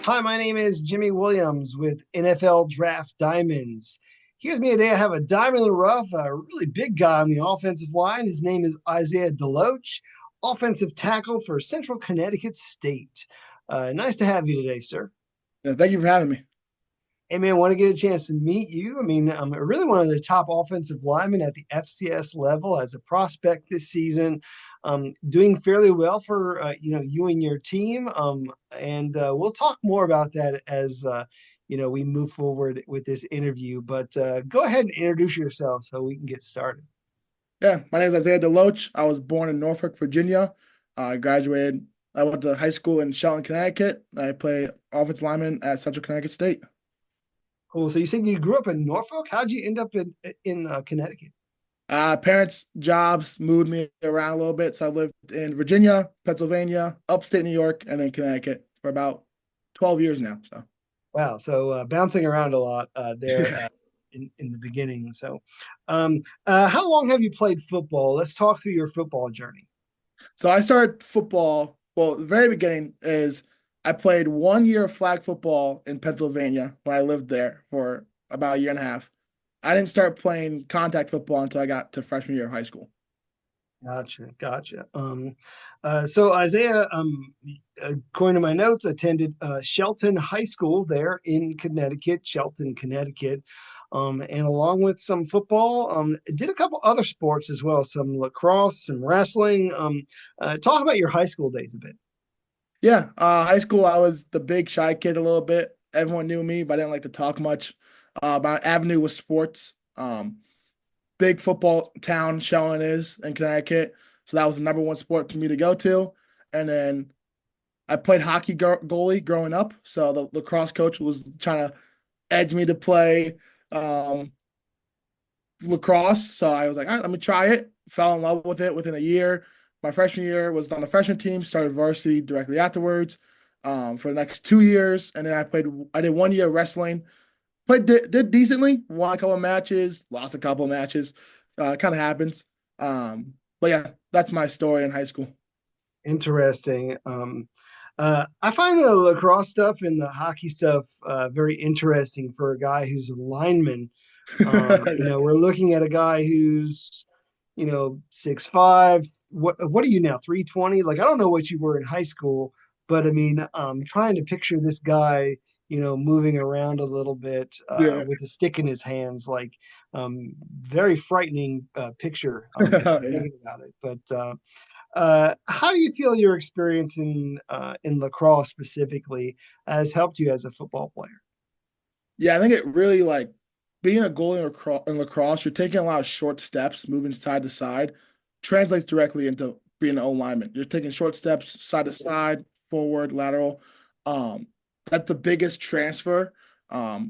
Hi, my name is Jimmy Williams with NFL Draft Diamonds. Here's me today. I have a diamond in the rough, a really big guy on the offensive line. His name is Isaiah DeLoatch, offensive tackle for Central Connecticut State. Nice to have you today, sir. Yeah, thank you for having me. Hey, man, want to get a chance to meet you? I mean, I'm really one of the top offensive linemen at the FCS level as a prospect this season. Doing fairly well for you and your team. And we'll talk more about that as we move forward with this interview. But go ahead and introduce yourself so we can get started. Yeah, my name is Isaiah DeLoatch. I was born in Norfolk, Virginia. I graduated. I went to high school in Shelton, Connecticut. I played offensive lineman at Central Connecticut State. Cool. So you said you grew up in Norfolk. How'd you end up in Connecticut? Parents' jobs moved me around a little bit, so I lived in Virginia, Pennsylvania, upstate New York, and then Connecticut for about 12 years now. So, Wow. So bouncing around a lot there in the beginning. So, how long have you played football? Let's talk through your football journey. so I started football. Well, the very beginning is I played 1 year of flag football in Pennsylvania when I lived there for about a year and a half. I didn't start playing contact football until I got to freshman year of high school. Gotcha, gotcha. So Isaiah, according to my notes, attended Shelton High School there in Connecticut, Shelton, Connecticut, and along with some football, did a couple other sports as well, some lacrosse, some wrestling. Talk about your high school days a bit. Yeah, high school, I was the big shy kid a little bit. Everyone knew me, but I didn't like to talk much. My avenue was sports. Big football town, Shelton is in Connecticut. So that was the number one sport for me to go to. And then I played hockey goalie growing up. So the lacrosse coach was trying to edge me to play um, lacrosse. So I was like, all right, let me try it. Fell in love with it within a year. My freshman year was on the freshman team, started varsity directly afterwards for the next 2 years. And then I did 1 year wrestling, did decently, won a couple of matches, lost a couple of matches. It kind of happens. But yeah, that's my story in high school. Interesting. I find the lacrosse stuff and the hockey stuff very interesting for a guy who's a lineman. We're looking at a guy who's, 6'5". What are you now? 320? Like I don't know what you were in high school, but I mean, trying to picture this guy, moving around a little bit Yeah. with a stick in his hands, like very frightening picture Yeah. thinking about it. But how do you feel your experience in lacrosse specifically has helped you as a football player? Yeah, I think it really like being a goalie in lacrosse, you're taking a lot of short steps, moving side to side, translates directly into being an O lineman. You're taking short steps side to side, forward, lateral. Um, that's the biggest transfer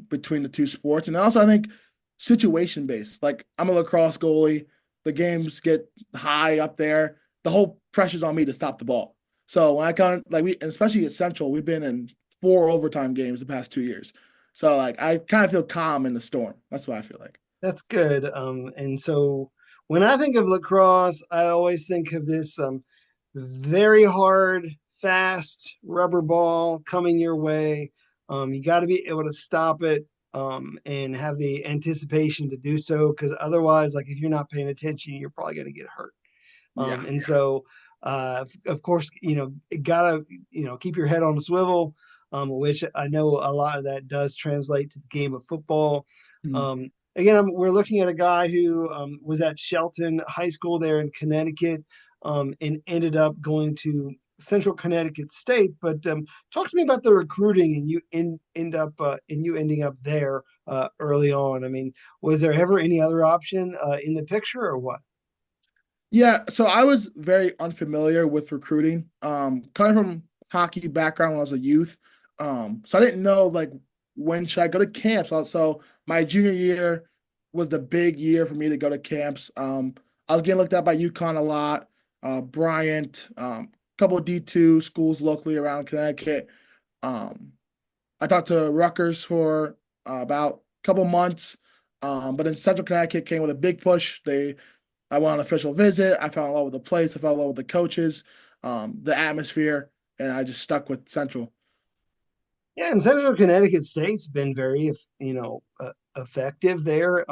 between the two sports. And also I think situation based. Like I'm a lacrosse goalie, the games get high up there. The whole pressure's on me to stop the ball. So when I come like we especially at Central, we've been in 4 overtime games the past 2 years. So like I kind of feel calm in the storm. That's what I feel like. That's good. And so when I think of lacrosse, I always think of this very hard, fast rubber ball coming your way. You got to be able to stop it and have the anticipation to do so, because otherwise, like if you're not paying attention, you're probably going to get hurt. Yeah. And so, of course, gotta keep your head on the swivel, which I know a lot of that does translate to the game of football. Mhm. Again, we're looking at a guy who was at Shelton High School there in Connecticut, and ended up going to Central Connecticut State. But talk to me about the recruiting and you ending up there early on. I mean, was there ever any other option in the picture or what? Yeah, so I was very unfamiliar with recruiting. Coming from hockey background when I was a youth. So I didn't know like when should I go to camps. So my junior year was the big year for me to go to camps. I was getting looked at by UConn a lot, Bryant, couple of D2 schools locally around Connecticut. Um, I talked to Rutgers for about a couple months, but then Central Connecticut came with a big push. I went on an official visit. I fell in love with the place. I fell in love with the coaches, the atmosphere, and I just stuck with Central. Yeah, and Central Connecticut State's been very, effective there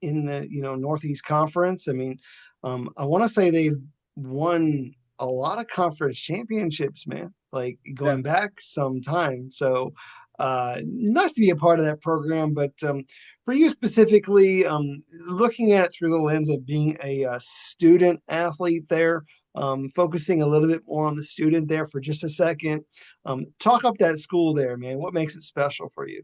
in the Northeast Conference. I mean, I want to say they've won a lot of conference championships, man. Like Yeah. going back some time. So, nice to be a part of that program. But for you specifically, looking at it through the lens of being a student athlete there, focusing a little bit more on the student there for just a second. Talk up that school there, man. What makes it special for you?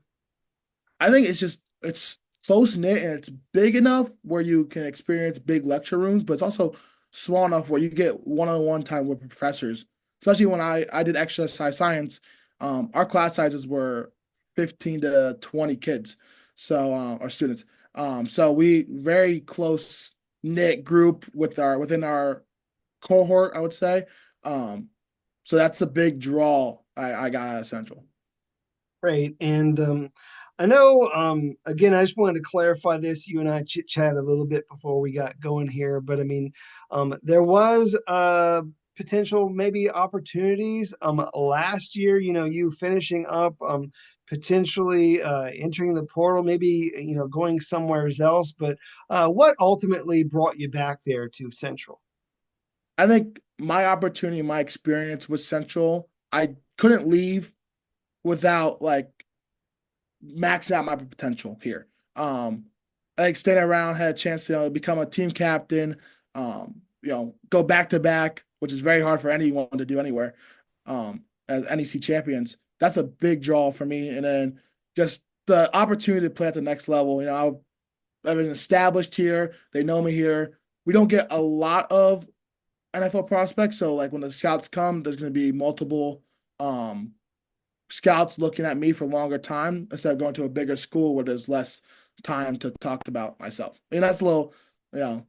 I think it's close knit and it's big enough where you can experience big lecture rooms, but it's also small enough where you get one-on-one time with professors. Especially when I did exercise science, our class sizes were 15 to 20 kids, so or students. So we very close knit group with our within our cohort, I would say. Um, so that's a big draw I got out of Central. Great. And I know, again, I just wanted to clarify this. You and I chit chat a little bit before we got going here, but I mean, there was potential maybe opportunities last year, you finishing up, potentially entering the portal, maybe, going somewhere else. But what ultimately brought you back there to Central? I think my opportunity, my experience with Central, I couldn't leave without like maxing out my potential here. I think staying around, had a chance to become a team captain, go back to back, which is very hard for anyone to do anywhere. As NEC champions, that's a big draw for me. And then just the opportunity to play at the next level. I've been established here. They know me here. We don't get a lot of NFL prospects. So like when the scouts come, there's going to be multiple um, scouts looking at me for longer time instead of going to a bigger school where there's less time to talk about myself. I mean, that's a little, you know,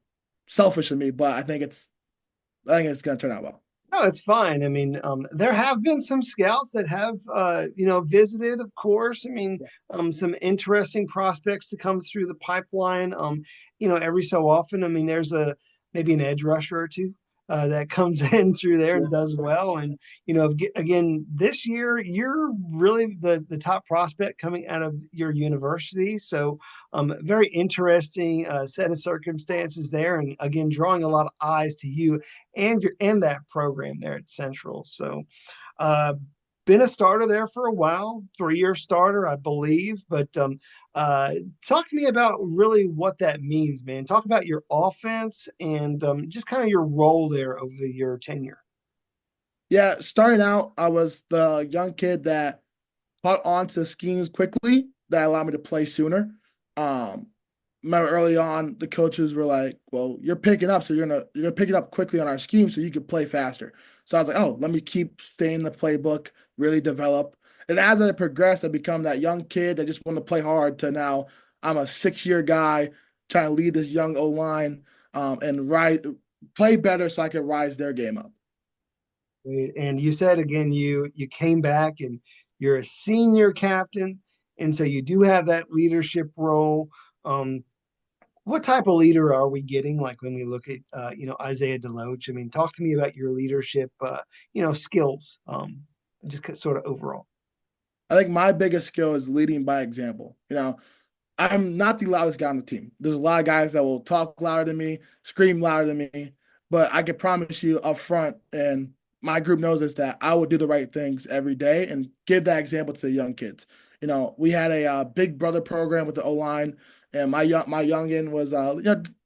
selfish of me, but I think it's going to turn out well. No, it's fine. I mean, there have been some scouts that have, visited, of course. I mean, some interesting prospects to come through the pipeline. Every so often, I mean, there's maybe an edge rusher or two that comes in through there and does well. And, again, this year, you're really the top prospect coming out of your university. So, very interesting set of circumstances there. And again, drawing a lot of eyes to you and that program there at Central. So, uh, been a starter there for a while, 3-year starter, I believe. But talk to me about really what that means, man. Talk about your offense and just kind of your role there over your tenure. Yeah, starting out, I was the young kid that caught on to schemes quickly that allowed me to play sooner. Um, Remember early on, the coaches were like, "Well, you're picking up, so you're gonna pick it up quickly on our scheme, so you could play faster." So I was like, "Oh, let me keep staying in the playbook, really develop." And as I progressed, I become that young kid that just wanted to play hard. To now, I'm a 6-year guy trying to lead this young O line and play better so I can rise their game up. And you said again, you came back and you're a senior captain, and so you do have that leadership role. Um, what type of leader are we getting? Like when we look at Isaiah DeLoatch. I mean, talk to me about your leadership skills. Just sort of overall. I think my biggest skill is leading by example. I'm not the loudest guy on the team. There's a lot of guys that will talk louder than me, scream louder than me, but I can promise you up front, and my group knows this, that I will do the right things every day and give that example to the young kids. We had a big brother program with the O line, and my youngin was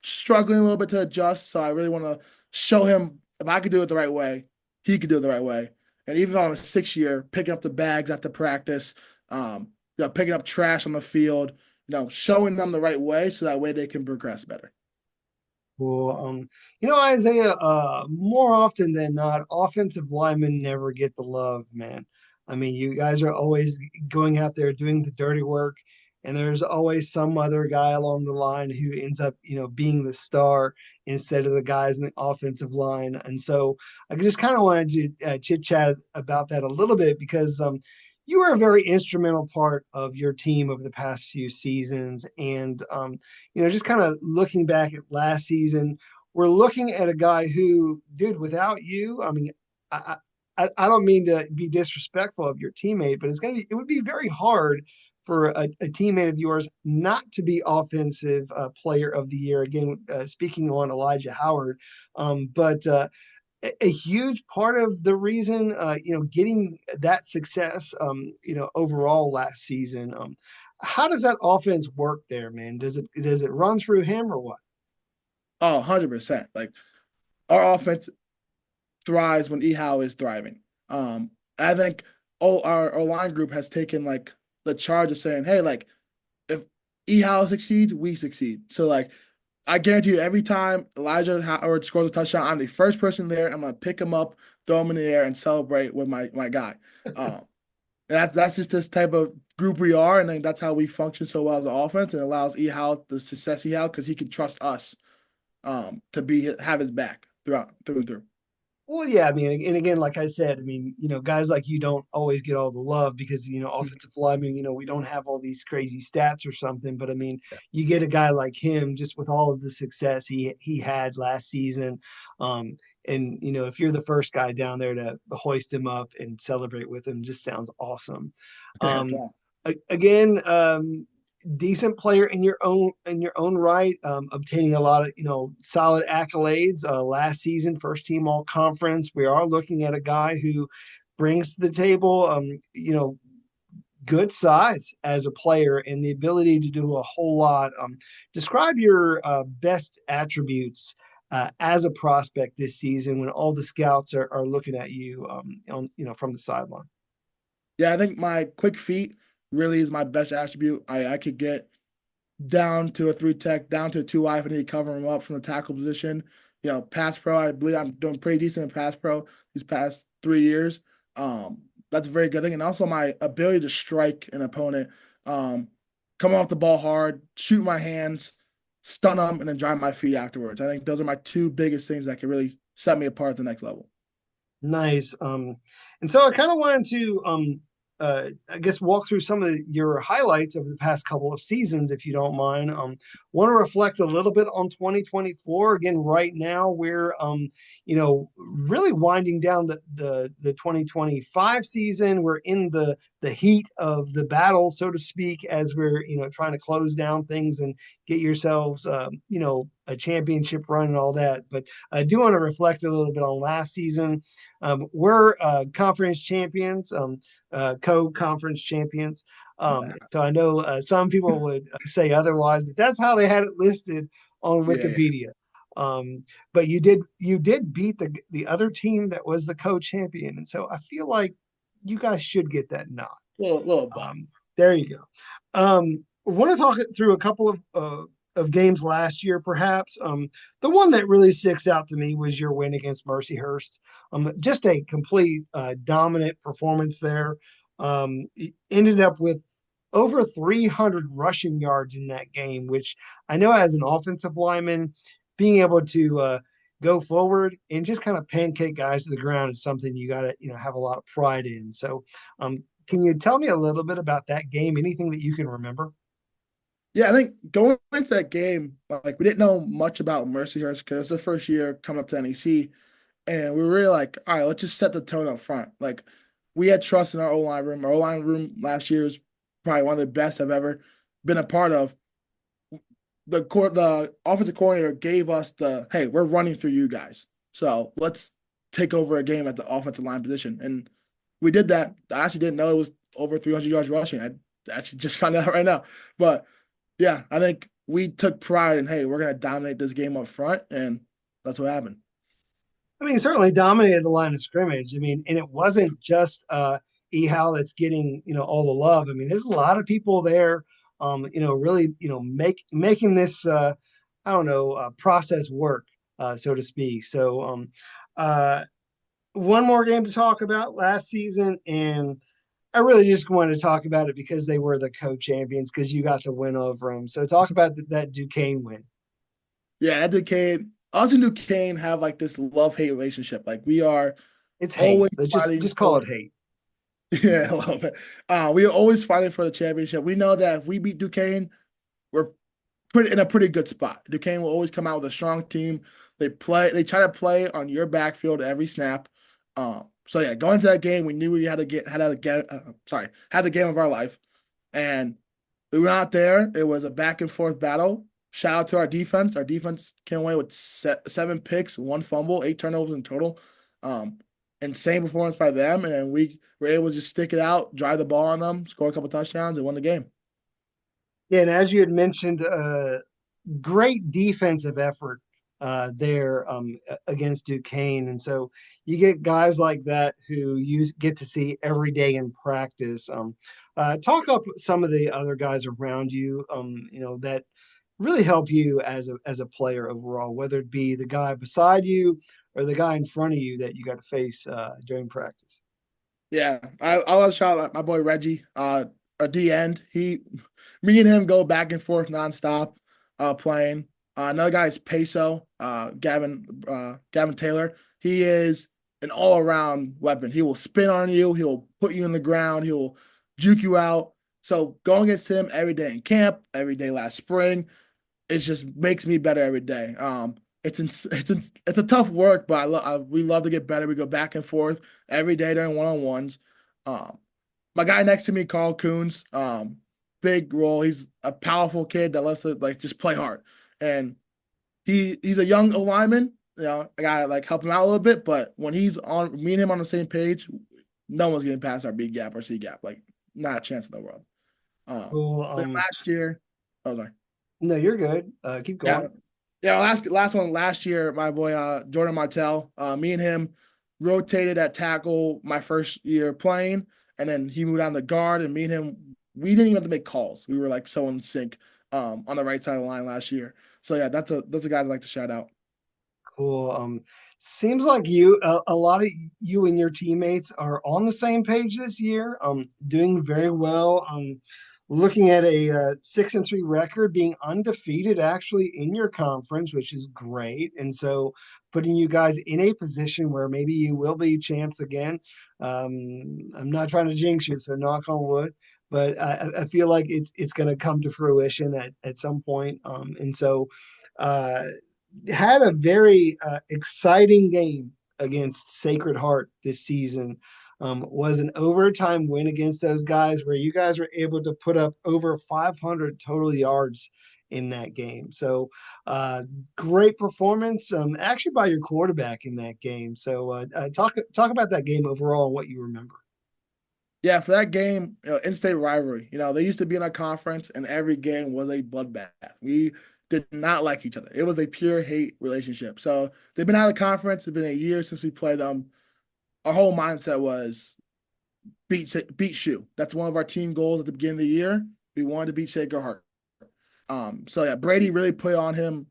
struggling a little bit to adjust. So I really want to show him if I could do it the right way, he could do it the right way. And even on a 6 year, picking up the bags after practice, picking up trash on the field, showing them the right way so that way they can progress better. Well, Isaiah, more often than not, offensive linemen never get the love, man. I mean, you guys are always going out there doing the dirty work, and there's always some other guy along the line who ends up, being the star instead of the guys in the offensive line. And so I just kind of wanted to chit chat about that a little bit because you were a very instrumental part of your team over the past few seasons. And just kind of looking back at last season, we're looking at a guy who, dude, without you, I mean, I, I don't mean to be disrespectful of your teammate, but it would be very hard for a teammate of yours not to be offensive player of the year. Again, speaking on Elijah Howard, but a huge part of the reason, getting that success, overall last season. How does that offense work there, man? Does it run through him or what? Oh, 100%. Like our offense thrives when Ehow is thriving. I think our line group has taken like the charge of saying, hey, like if Ehow succeeds, we succeed. So like I guarantee you, every time Elijah Howard scores a touchdown, I'm the first person there. I'm gonna pick him up, throw him in the air, and celebrate with my guy. Um, and that's just this type of group we are, and then that's how we function so well as an offense, and allows Ehow the success he had because he can trust us to have his back through and through. Well, yeah, I mean, and again, like I said, I mean, guys like you don't always get all the love because, offensive linemen, we don't have all these crazy stats or something. But I mean, you get a guy like him just with all of the success he had last season. And if you're the first guy down there to hoist him up and celebrate with him, just sounds awesome. Yeah, Um, Again, decent player in your own right, obtaining a lot of solid accolades. Last season, first team all conference. We are looking at a guy who brings to the table, good size as a player and the ability to do a whole lot. Describe your best attributes as a prospect this season when all the scouts are looking at you, from the sideline. yeah. I think my quick feet really is my best attribute. I could get down to a three tech, down to a two eye if I need to cover him up from the tackle position. Pass pro, I believe I'm doing pretty decent in pass pro these past 3 years. That's a very good thing. And also my ability to strike an opponent, come off the ball hard, shoot my hands, stun them, and then drive my feet afterwards. I think those are my two biggest things that can really set me apart at the next level. Nice. And so I kind of wanted to, I guess, walk through some of your highlights over the past couple of seasons, if you don't mind. Want to reflect a little bit on 2024. Again, right now we're, really winding down the 2025 season. We're in the heat of the battle, so to speak, as we're, trying to close down things and get yourselves, a championship run and all that. But I do want to reflect a little bit on last season. We're conference champions, co-conference champions. So I know some people would say otherwise, but that's how they had it listed on Yeah, Wikipedia. But you did beat the other team that was the co-champion, and so I feel like you guys should get that nod. little bit. There you go. I want to talk it through a couple of games last year, perhaps. The one that really sticks out to me was your win against Mercyhurst. Just a complete dominant performance there. Ended up with over 300 rushing yards in that game, which I know as an offensive lineman, being able to go forward and just kind of pancake guys to the ground is something you got to have a lot of pride in. So, can you tell me a little bit about that game? Anything that you can remember? Yeah, I think going into that game, like we didn't know much about Mercyhurst because it's the first year coming up to NEC, and we were really like, all right, let's just set the tone up front. Like we had trust in our O line room. Our O line room last year was probably one of the best I've ever been a part of. The offensive coordinator gave us the hey, we're running through you guys, so let's take over a game at the offensive line position, and we did that. I actually didn't know it was over 300 yards rushing. I actually just found out right now, but yeah, I think we took pride in, hey, we're going to dominate this game up front, and that's what happened. I mean, certainly dominated the line of scrimmage. I mean, and it wasn't just Ehal that's getting all the love. I mean, there's a lot of people there, really making this I don't know process work, so to speak. So one more game to talk about last season, and I really just wanted to talk about it because they were the co-champions because you got the win over them. So talk about that Duquesne win. Yeah, Duquesne, us and Duquesne have like this love-hate relationship. Like we are It's hate. always Let's just fighting just call for it hate. yeah, a little bit. We are always fighting for the championship. We know that if we beat Duquesne, we're pretty in a pretty good spot. Duquesne will always come out with a strong team. They try to play on your backfield every snap. So yeah, going to that game, we knew we had the game of our life, and we went out there. It was a back and forth battle. Shout out to our defense. Our defense came away with 7 picks, 1 fumble, 8 turnovers in total. Um, Insane performance by them, and then we were able to just stick it out, drive the ball on them, score a couple touchdowns, and won the game. Yeah, and as you had mentioned, great defensive effort there against Duquesne. And so you get guys like that who you get to see every day in practice. Talk up some of the other guys around you, that really help you as a player overall, whether it be the guy beside you or the guy in front of you that you got to face during practice. Yeah, I was shout out my boy Reggie, a D end. Me and him go back and forth nonstop, playing. Another guy is Peso, Gavin Taylor. He is an all around weapon. He will spin on you. He'll put you in the ground. He'll juke you out. So going against him every day in camp, every day last spring, it just makes me better every day. It's a tough work, but we love to get better. We go back and forth every day during one-on-ones. Um, my guy next to me, Carl Coons, big role. He's a powerful kid that loves to like just play hard, and he's a young lineman. I gotta like help him out a little bit, but when he's on, me and him on the same page, no one's getting past our B gap or C gap. Like not a chance in the world. Cool. Then last year, oh sorry. No, you're good. Keep Yeah, going. yeah. Last one last year, my boy Jordan Martell. Me and him rotated at tackle my first year playing, and then he moved on to guard, and me and him we didn't even have to make calls. We were like so in sync on the right side of the line last year. So yeah, that's a guy I'd like to shout out. Cool. Seems like a lot of you and your teammates are on the same page this year. Doing very well. Looking at a 6-3 record, being undefeated actually in your conference, which is great. And so putting you guys in a position where maybe you will be champs again. I'm not trying to jinx you, so knock on wood. But I feel like it's going to come to fruition at some point. And so uh, had a very exciting game against Sacred Heart this season. Was an overtime win against those guys where you guys were able to put up over 500 total yards in that game. So great performance, actually by your quarterback in that game. So talk about that game overall and what you remember. Yeah, for that game, in-state rivalry. They used to be in our conference, and every game was a bloodbath. We did not like each other. It was a pure hate relationship. So they've been out of the conference. It's been a year since we played them. Our whole mindset was beat Shoe. That's one of our team goals at the beginning of the year. We wanted to beat Sacred Heart. So yeah, Brady really put on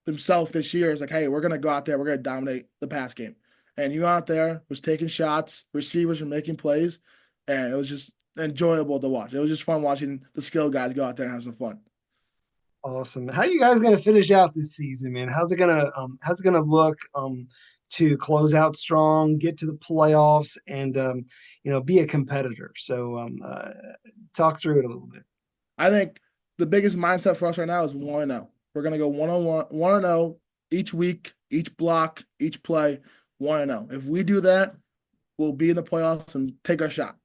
himself this year. It's like, hey, we're gonna go out there, we're gonna dominate the pass game. And he went out there, was taking shots, receivers were making plays, and it was just enjoyable to watch. It was just fun watching the skill guys go out there and have some fun. Awesome. How you guys gonna finish out this season, man? How's it gonna look to close out strong, get to the playoffs, and be a competitor? So talk through it a little bit. I think the biggest mindset for us right now is 1-0. We're gonna go 1-on-1, 1-0 each week, each block, each play, 1-0. If we do that, we'll be in the playoffs and take our shot.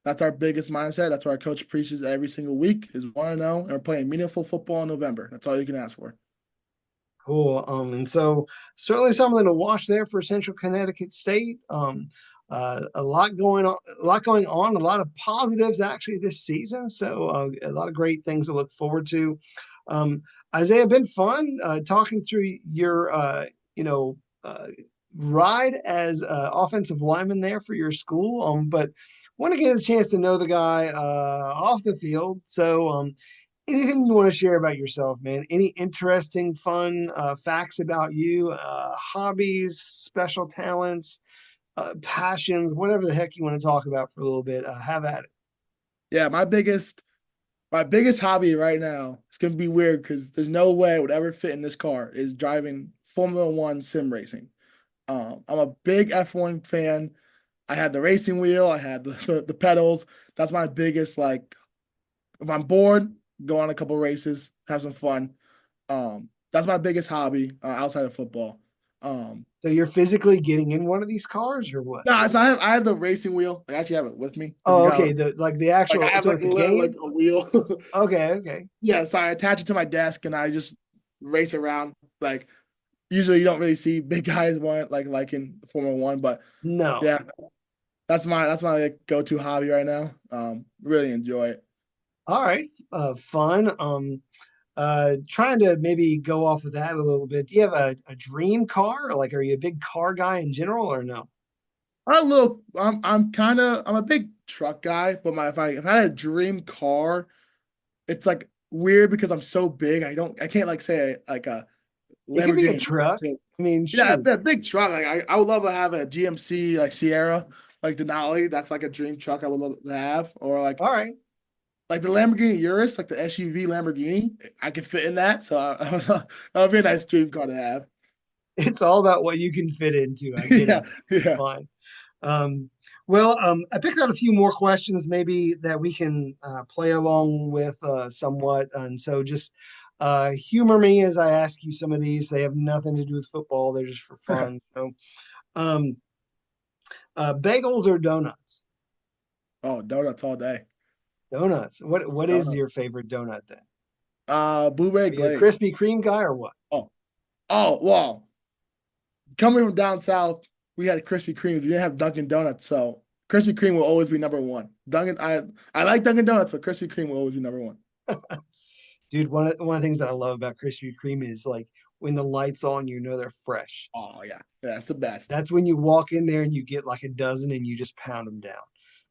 That's our biggest mindset. That's what our coach preaches every single week is 1-0, and we're playing meaningful football in November. That's all you can ask for. Cool. And so certainly something to watch there for Central Connecticut State. A lot going on, a lot of positives actually this season. So a lot of great things to look forward to. Um, Isaiah, been fun talking through your, ride as offensive lineman there for your school. But want to get a chance to know the guy off the field. So anything you want to share about yourself, man? Any interesting, fun facts about you, hobbies, special talents, passions, whatever the heck you want to talk about for a little bit? Have at it. Yeah, my biggest hobby right now, it's gonna be weird because there's no way it would ever fit in this car, is driving Formula One sim racing. I'm a big F1 fan. I had the racing wheel, I had the pedals. That's my biggest, like, if I'm bored, go on a couple races, have some fun. That's my biggest hobby outside of football. So you're physically getting in one of these cars or what? No, so I have the racing wheel. I actually have it with me. If Oh, you got okay. The like I actual, have so like it's a a little like game? a wheel. Okay, okay. Yeah, so I attach it to my desk and I just race around. Like usually you don't really see big guys one like in Formula One, but No. yeah, that's my like, go-to hobby right now. Really enjoy it. All right. Fun. Trying to maybe go off of that a little bit. Do you have a dream car? Like, are you a big car guy in general or no? I'm a big truck guy, but if I had a dream car, it's like weird because I'm so big. I can't like say like a It could be a Lamborghini. truck. I mean, Yeah, shoot. a big truck. Like I would love to have a GMC like Sierra, like Denali. That's like a dream truck I would love to have, or All right. like the Lamborghini Urus, like the SUV Lamborghini. I could fit in that, so that would be a nice dream car to have. It's all about what you can fit into. I get Yeah, it. It's yeah. fine. Um, I picked out a few more questions maybe that we can play along with somewhat. And so just humor me as I ask you some of these. They have nothing to do with football, they're just for fun. So, um, bagels or donuts? Oh, donuts all day. Donuts. What is Donuts. your favorite donut then? Blueberry Are you a glaze. Krispy Kreme guy or what? Oh, oh, wow. Coming from down south, we had Krispy Kreme. We didn't have Dunkin' Donuts, so Krispy Kreme will always be number one. I like Dunkin' Donuts, but Krispy Kreme will always be number one. Dude, one of the things that I love about Krispy Kreme is like when the lights on, you know they're fresh. Oh yeah, yeah, that's the best. That's when you walk in there and you get like a dozen and you just pound them down.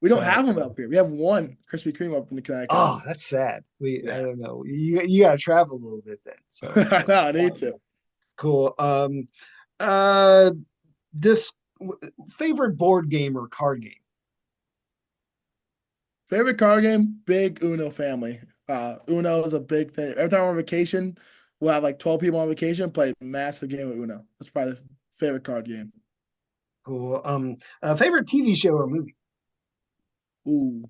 We don't So, have them up here. We have one Krispy Kreme up in Connecticut. oh, that's sad. I Yeah, don't know. You got to travel a little bit then. So, no, I need to. cool. Uh, this favorite board game or card game? Favorite card game? Big Uno family. Uno is a big thing. Every time we're on vacation, we'll have like 12 people on vacation, play a massive game of Uno. That's probably the favorite card game. Cool. Favorite TV show or movie? Ooh.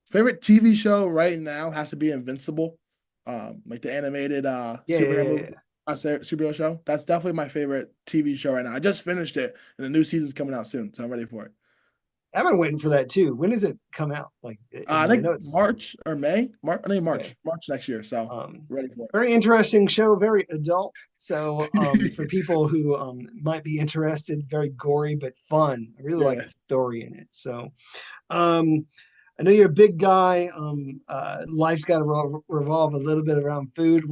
Favorite TV show right now has to be Invincible. Like the animated Yeah, yeah, superhero yeah, movie, yeah. superhero show. That's definitely my favorite TV show right now. I just finished it and the new season's coming out soon, so I'm ready for it. I've been waiting for that too. When does it come out? Like, I I mean, I think know it's March or May. I think okay. March next year. So Um, ready for very interesting show, very adult. So, for it. people who might be interested, very gory but fun. I really like Yeah. the story in it. So, um, I know you're a big guy. Life's got to revolve a little bit around food.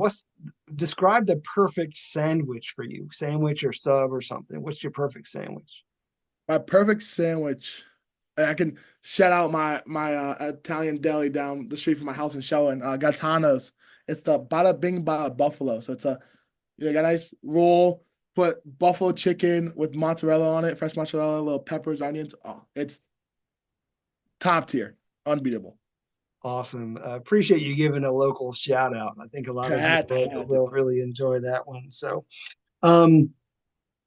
Describe the perfect sandwich for you? Sandwich or sub or something? What's your perfect sandwich? My perfect sandwich. I can shout out my Italian deli down the street from my house in Shelton, Gaetano's. It's the Bada Bing Bada Buffalo. So it's got a nice roll, put buffalo chicken with mozzarella on it, fresh mozzarella, little peppers, onions. Oh, it's top tier, unbeatable. Awesome. Appreciate you giving a local shout out. I think a lot I of had people to, I had to. will really enjoy that one. So, um,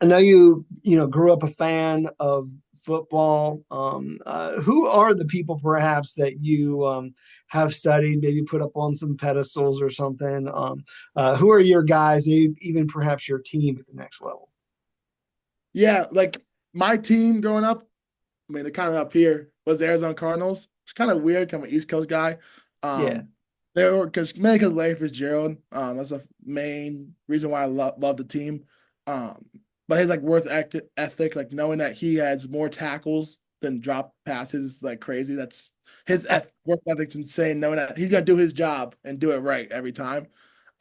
I know you grew up a fan of football. Who are the people perhaps that you have studied, maybe put up on some pedestals or something? Who are your guys, even perhaps your team at the next level? Yeah, like my team growing up, I mean, they're kind of up here, was the Arizona Cardinals. It's kind of weird, I'm an East Coast guy. Yeah. They were because mainly because Larry Fitzgerald. That's the main reason why I love the team. Um, but his like ethic, like knowing that he has more tackles than drop passes, is like crazy. That's his work ethic's insane. Knowing that he's gonna do his job and do it right every time.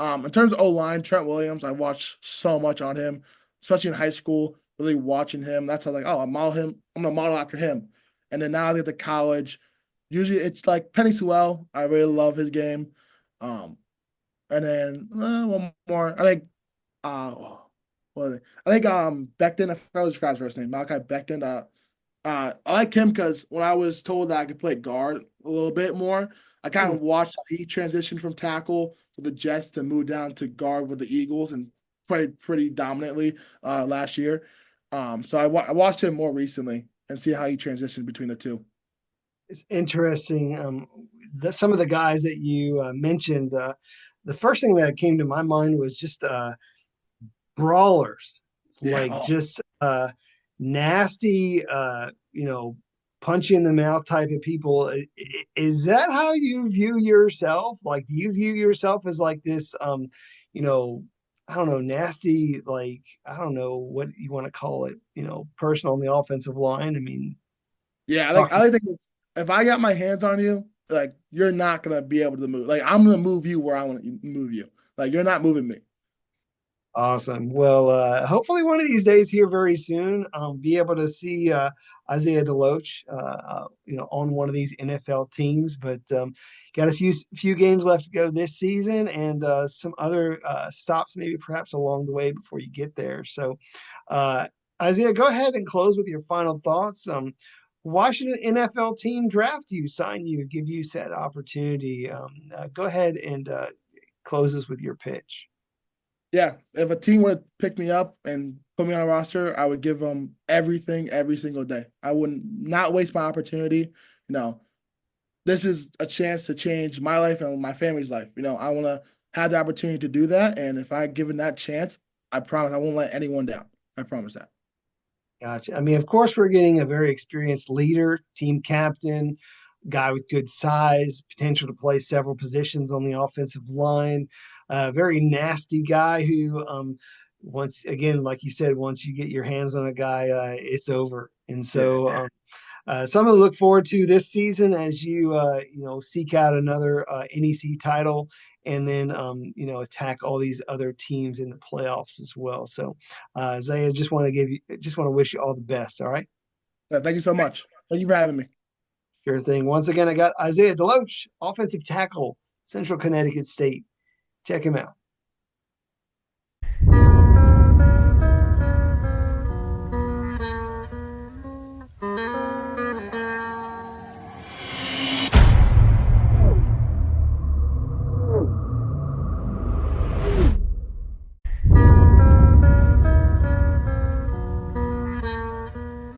In terms of O line, Trent Williams, I watched so much on him, especially in high school. Really watching him. That's how like, oh, I model him. I'm gonna model after him. And then now I get to college. Usually it's like Penny Sewell. I really love his game. Um, and then one more. I think what is it? I think Becton. I forgot his first name. Malachi Becton. I like him because when I was told that I could play guard a little bit more, I kind Hmm. of watched how he transitioned from tackle with the Jets to move down to guard with the Eagles and played pretty dominantly last year. So I watched him more recently and see how he transitioned between the two. It's interesting. Some of the guys that you mentioned, the first thing that came to my mind was just brawlers. Yeah. like Oh, just nasty, punch you in the mouth type of people. Is that how you view yourself? Like, do you view yourself as like this, you know, I don't know, nasty, like, I don't know what you want to call it, person on the offensive line? I mean, yeah. talk. I think if I got my hands on you, like you're not gonna be able to move. Like I'm gonna move you where I want to move you. Like you're not moving me. Awesome. Well, hopefully one of these days here very soon, be able to see Isaiah DeLoatch, on one of these NFL teams. But got a few games left to go this season, and some other stops maybe perhaps along the way before you get there. So, uh, Isaiah, go ahead and close with your final thoughts. Why should an NFL team draft you, sign you, give you said opportunity? Go ahead and close us with your pitch. Yeah, if a team would pick me up and put me on a roster, I would give them everything every single day. I would not waste my opportunity. This is a chance to change my life and my family's life. I want to have the opportunity to do that. And if I given that chance, I promise I won't let anyone down. I promise that. Gotcha. I mean, of course, we're getting a very experienced leader, team captain, guy with good size, potential to play several positions on the offensive line. Very nasty guy who, once again, like you said, once you get your hands on a guy, it's over. And Yeah. so, something to look forward to this season as you seek out another NEC title, and then attack all these other teams in the playoffs as well. So, Zaya, just want to wish you all the best. All right, Yeah, thank you so much. Thank you for having me. sure thing. Once again, I got Isaiah DeLoatch, offensive tackle, Central Connecticut State. Check him out.